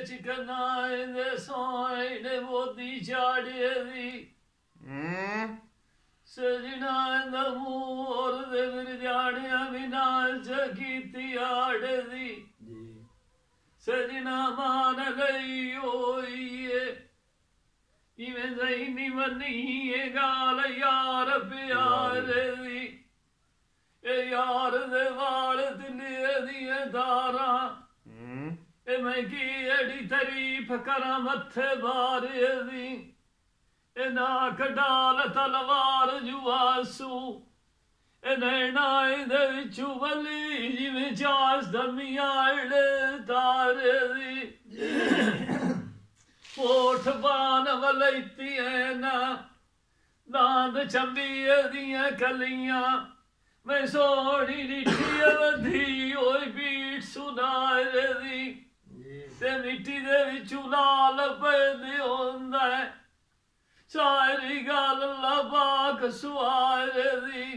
चिकनाए दे सोए ने मोदी चाड़े दी सजना दा मूर दे विरजाड़िया बिना जगीती आड़े दी सजना मान गई होइए इवें ज़हीनी मनी ये गाल यार प्यार दी ए यार दे वाल दिले दिए दारा ए मैं की एड़ी तारीफ करा मथे बारे दी ए नाक डाल तलवार जुआसू ए नैना दे विचू वली जिवें चास दमियाड़े तारे दी ओठ बान वलैती है ना दांद चंबिए दियां कलियां मैं सोनी निठी अवधी ओए बीट सुनारे दी ते मिट्टी दे विचू लाल पैदे होंदा है सारी गल लबाक सुआरे दी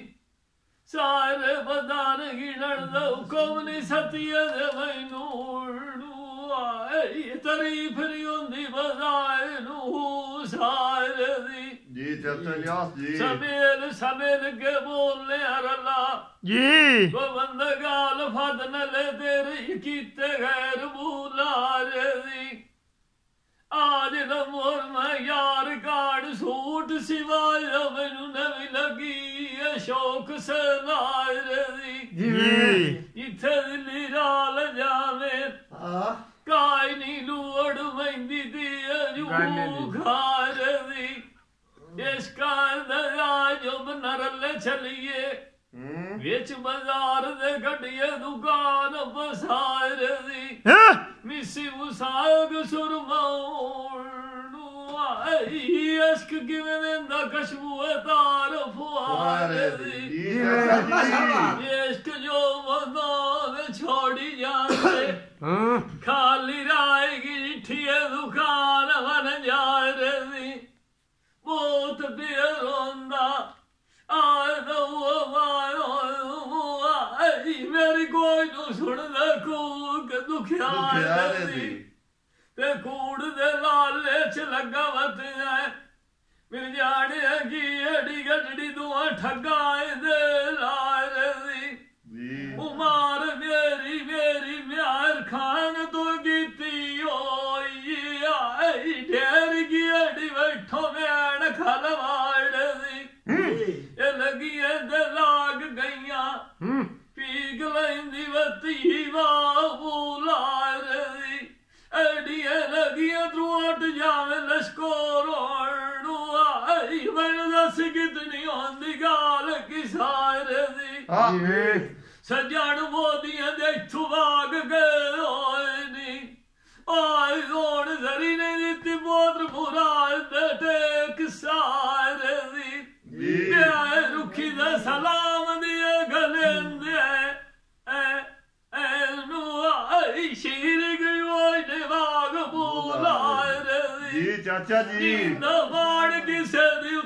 सारे बदान गिणन दा हुक्म नी सतिये दे मैनू तारीफ नहीं होंदी बजाए नू सारे दी जी चाचा इलियास जी समेल समेल के बोलने अरला जी गोबंद गाल फद न ले तेरे कीते गैर बुलारे दी आज न मोर मैं यार काड़ सूट सिवाय मैनू नवी लगी शौक से लारे दी जी इथे दिल्ली राल जावे काई नी लूड़ मैंदी दी अजू खार दी इसका दया जो नरले चलिए विच बाजार दे गड्डिए दुकान बसार दी मिसी मुसाग सुरमाणू आई इश्क किवें देंदा कशबू तार फुआर दी इश्क जो वदावे छोड़ी जाते खाली रायगी ठिए दुकान बन जा रही बहुत देर रोंदा आए तो मेरी कोई नु सुन दे कूक दुखिया ते कूड़ दे लाले च लगा वत है मिल जाने की एडी गडड़ी दुआ ठगाए दे लार दी उमार मेरी मेरी म्यार खान तो गीती आई ढेर की अड़ी बैठो मैन खलवाड़ दी ये लगी दे लाग गईया पीक लैंदी वती बाबू लार दी अड़ी लगी त्रुट जावे लश्कोर आई मैं दस कितनी होंदी गाल की सार दी सजन मोदियां दे इत्थू भाग गए होए नी आई होण जरी ने दित्ती बोत्र मुराद दे टेक सारे दी प्याए रुखी दे सलाम दिए गलेंदे नू आई शीर गई ओए ने भाग बुलाए दी जी चाचा जी न बाण किसे दी